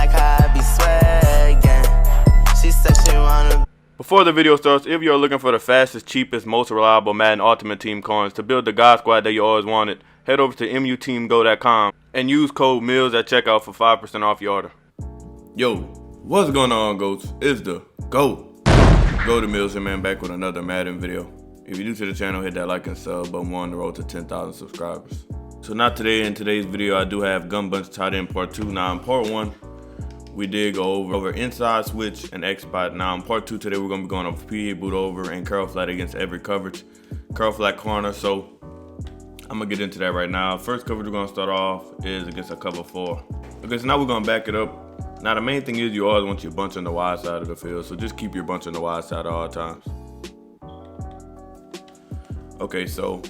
like how I be swaggin'. She said she wanna. Before the video starts, if you're looking for the fastest, cheapest, most reliable Madden Ultimate Team coins to build the God Squad that you always wanted, head over to muteamgo.com and use code MILLS at checkout for 5% off your order. Yo, what's going on, GOATs? It's the GOAT. Go to Mills and man back with another Madden video. If you're new to the channel, hit that like and sub button. We're on the road to 10,000 subscribers. So now today, in today's video, I do have Gun Bunch tight end part 2. Now in part 1, we did go over inside switch and X-Bot. Now in part 2 today, we're going to be going over PA boot over and curl flat against every coverage. Curl flat corner, so I'm going to get into that right now. First coverage we're going to start off is against a cover 4. Okay, so now we're going to back it up. Now the main thing is you always want your bunch on the wide side of the field, so just keep your bunch on the wide side at all times. Okay, so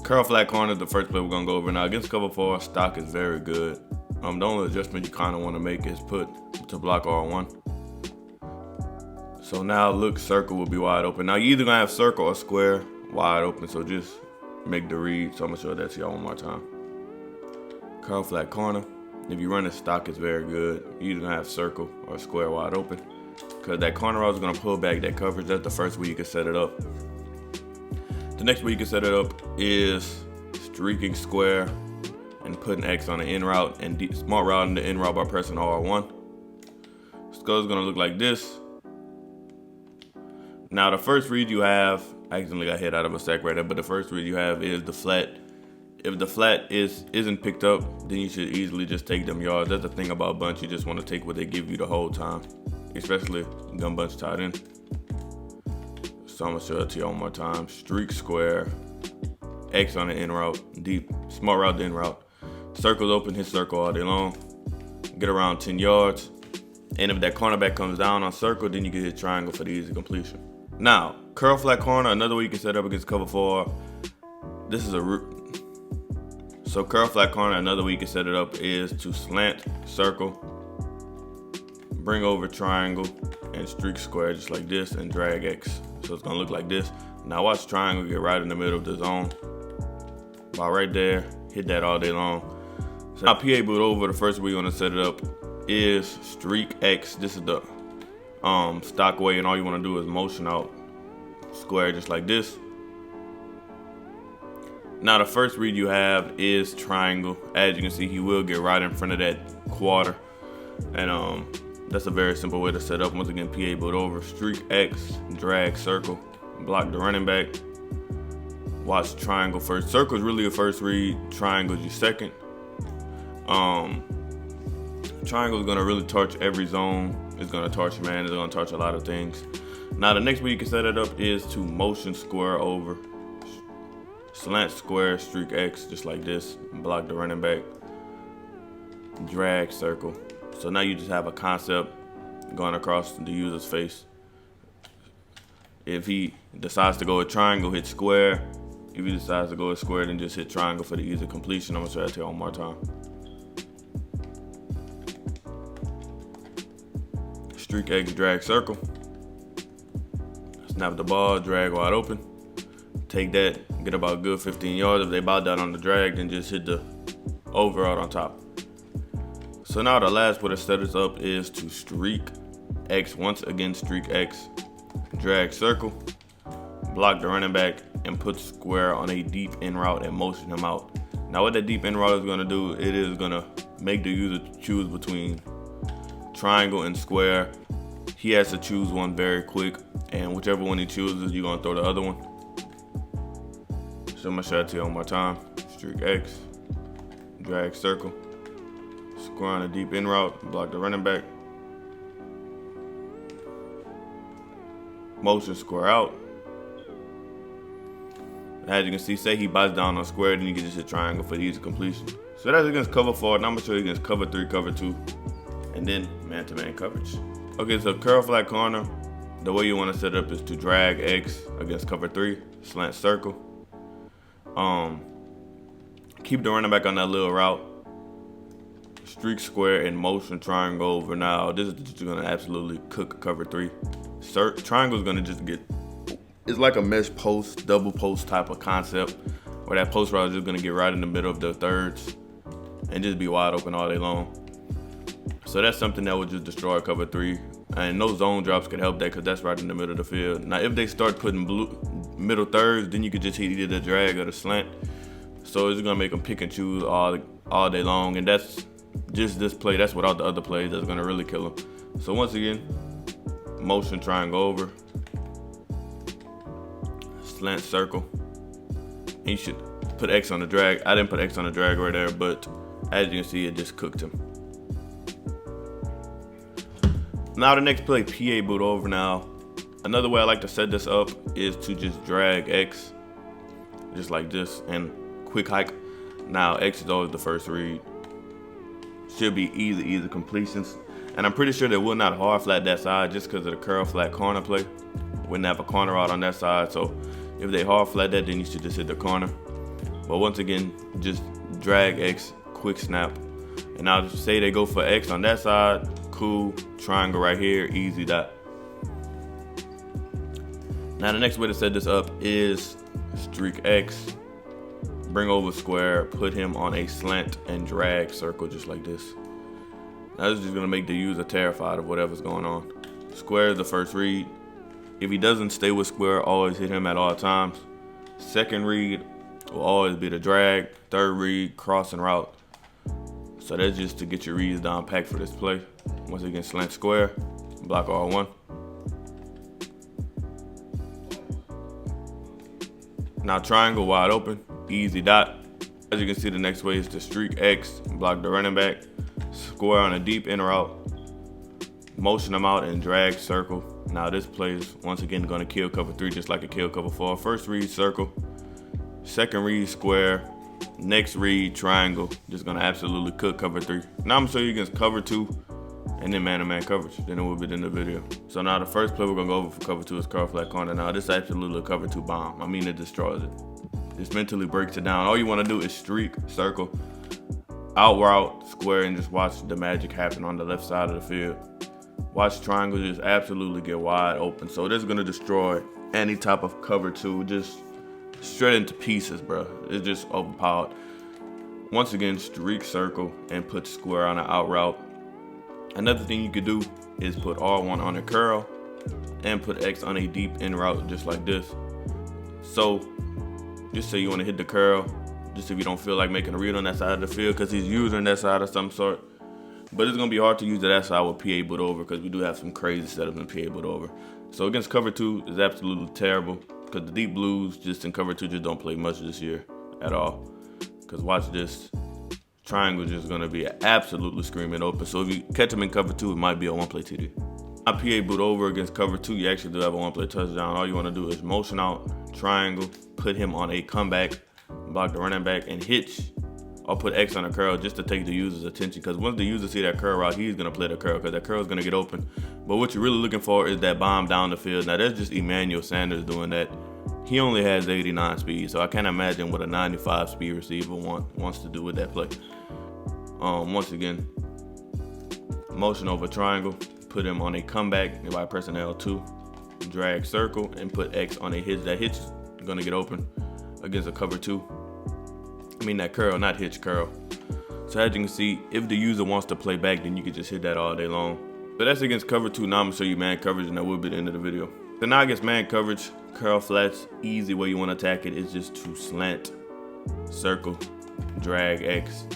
curl flat corner is the first play we're going to go over. Now against cover 4, stock is very good. The only adjustment you kind of want to make is put to block R1. So now look, circle will be wide open. Now you either gonna have circle or square wide open, so just make the read. So I'm gonna show that to y'all one more time. Curl flat corner. If you run a stock, it's very good. You either gonna have circle or square wide open, because that corner route is gonna pull back that coverage. That's the first way you can set it up. The next way you can set it up is streaking square and putting X on the in route and smart routing the in route by pressing R1. Skull is gonna look like this. Now the first read you have, I accidentally got hit out of a sack right there, but the first read you have is the flat. If the flat isn't picked up, then you should easily just take them yards. That's the thing about bunch, you just want to take what they give you the whole time, especially gun bunch tight end. So I'm gonna show it to you one more time. Streak square, X on the in route, deep, smart route the in route. Circles open, hit circle all day long. Get around 10 yards. And if that cornerback comes down on circle, then you can hit triangle for the easy completion. Now, curl flat corner, another way you can set up against cover 4. This is so curl flat corner, another way you can set it up is to slant, circle, bring over triangle, and streak square just like this, and drag X. So it's gonna look like this. Now watch triangle get right in the middle of the zone. About right there, hit that all day long. So now PA boot over, the first way you're gonna set it up is streak X. This is the stock way, and all you wanna do is motion out square just like this. Now the first read you have is triangle. As you can see, he will get right in front of that quarter. And that's a very simple way to set up. Once again, PA boot over, streak X, drag circle, block the running back. Watch triangle first. Circle is really your first read, triangle is your second. Triangle is gonna really torch every zone. It's gonna torch man, it's gonna torch a lot of things. Now the next way you can set it up is to motion square over, slant square, streak X, just like this, block the running back, drag circle. So now you just have a concept going across the user's face. If he decides to go with triangle, hit square. If he decides to go with square, then just hit triangle for the easy completion. I'm gonna show that to you one more time. Streak X, drag circle. Snap the ball, drag wide open. Take that, get about a good 15 yards. If they bow down on the drag, then just hit the over out on top. So now the last way to set this up is to streak X. Once again, streak X, drag circle, block the running back, and put square on a deep in route and motion him out. Now what that deep in route is gonna do, it is gonna make the user choose between triangle and square. He has to choose one very quick, and whichever one he chooses, you're gonna throw the other one. So I'm gonna show it to you one more time. Streak X, drag circle, square on a deep in route, block the running back, motion square out. As you can see, say he bites down on square, then you can just hit triangle for the easy completion. So that's against cover 4. Now I'm gonna show you against cover 3, cover 2, and then man-to-man coverage. Okay, so curl flat corner, the way you wanna set it up is to drag X against cover 3, slant circle. Keep the running back on that little route. Streak square and motion triangle over. Now this is just gonna absolutely cook cover 3. Triangle is gonna just get, it's like a mesh post, double post type of concept, where that post route is just gonna get right in the middle of the thirds and just be wide open all day long. So that's something that would just destroy cover 3. And those zone drops could help that because that's right in the middle of the field. Now, if they start putting middle thirds, then you could just hit either the drag or the slant. So it's going to make them pick and choose all day long. And that's just this play. That's without the other plays that's going to really kill them. So once again, motion triangle over. Slant circle. And you should put X on the drag. I didn't put X on the drag right there, but as you can see, it just cooked him. Now the next play, PA boot over. Now, another way I like to set this up is to just drag X, just like this, and quick hike. Now X is always the first read. Should be easy completions. And I'm pretty sure they will not hard flat that side just because of the curl flat corner play. Wouldn't have a corner out on that side. So if they hard flat that, then you should just hit the corner. But once again, just drag X, quick snap. And now say they go for X on that side, cool, triangle right here, easy dot. Now the next way to set this up is streak X, bring over square, put him on a slant and drag circle just like this. Now this is just gonna make the user terrified of whatever's going on. Square is the first read. If he doesn't stay with square, always hit him at all times. Second read will always be the drag. Third read, cross and route. So that's just to get your reads down packed for this play. Once again, slant square, block R1. Now triangle wide open, easy dot. As you can see, the next way is to streak X, block the running back, square on a deep in route, motion them out and drag circle. Now this play is once again gonna kill cover 3 just like it killed cover 4. First read circle, second read square, next read triangle, just gonna absolutely cook cover 3. Now I'm gonna show you against cover 2 and then man-to-man coverage. Then it will be in the video. So now the first play we're gonna go over for cover 2 is curl flat corner. Now this is absolutely a cover 2 bomb. I mean, it destroys it. Just mentally breaks it down. All you wanna do is streak, circle, out route, square, and just watch the magic happen on the left side of the field. Watch triangle just absolutely get wide open. So this is gonna destroy any type of cover 2, just straight into pieces, bro. It's just overpowered. Once again, streak circle and put square on an out route. Another thing you could do is put R1 on a curl and put X on a deep in route just like this. So just say you want to hit the curl, just if you don't feel like making a read on that side of the field because he's using that side of some sort. But it's going to be hard to use that side with PA boot over because we do have some crazy setups in PA boot over. So against cover 2 is absolutely terrible because the deep blues just in cover 2 just don't play much this year at all. Because watch this. Triangle just going to be absolutely screaming open. So if you catch him in cover 2, it might be a one-play TD. Now PA boot over against cover 2, you actually do have a one-play touchdown. All you want to do is motion out, triangle, put him on a comeback, block the running back, and hitch. Or put X on a curl just to take the user's attention. Because once the user see that curl route, he's going to play the curl because that curl is going to get open. But what you're really looking for is that bomb down the field. Now that's just Emmanuel Sanders doing that. He only has 89 speed, so I can't imagine what a 95 speed receiver wants to do with that play. Once again, motion over triangle, put him on a comeback by pressing L2, drag circle, and put X on a hitch. That hitch is gonna get open against a cover 2. I mean that curl, not hitch, curl. So as you can see, if the user wants to play back, then you can just hit that all day long. But that's against cover 2. Now I'm gonna show you man coverage, and that will be the end of the video. So now against man coverage, curl flats, easy way you want to attack it is just to slant, circle, drag X,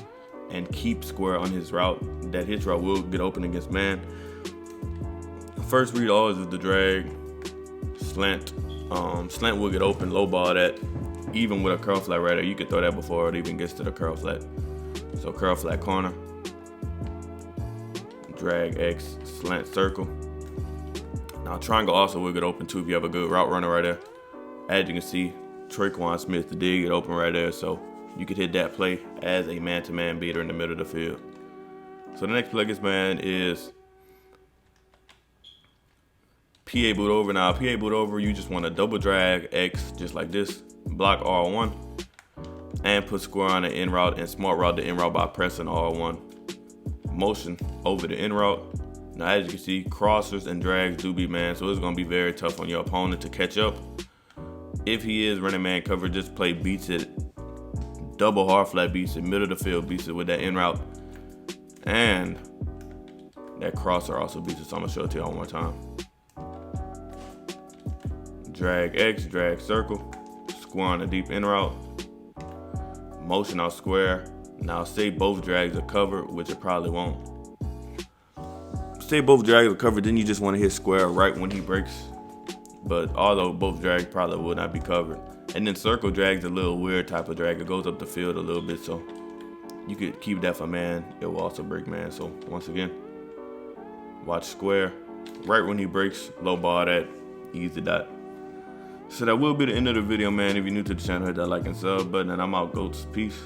and keep square on his route. That hitch route will get open against man. First read always is the drag, slant. Slant will get open, low ball that. Even with a curl flat right there, you could throw that before it even gets to the curl flat. So curl flat corner, drag X, slant circle. Now triangle also will get open too if you have a good route runner right there. As you can see, Traquan Smith did get open right there, so you could hit that play as a man-to-man beater in the middle of the field. So the next play against man is PA boot over. Now PA boot over, you just want to double drag X just like this, block R1, and put square on the in route and smart route the in route by pressing R1. Motion over the in route. Now as you can see, crossers and drags do be man, so it's going to be very tough on your opponent to catch up. If he is running man cover, just play beats it, double hard flat beats it, middle of the field beats it with that in route. And That crosser also beats it, so I'm gonna show it to you one more time. Drag X, drag circle, square on a deep in route, motion out square. Now say both drags are covered, which it probably won't. Say both drags are covered, then you just want to hit square right when he breaks. But although both drags probably will not be covered. And then circle drag's a little weird type of drag. It goes up the field a little bit, so you could keep that for man. It will also break man. So once again, watch square. Right when he breaks, low ball that, easy dot. So that will be the end of the video, man. If you're new to the channel, hit that like and sub button, and I'm out, goats. Peace.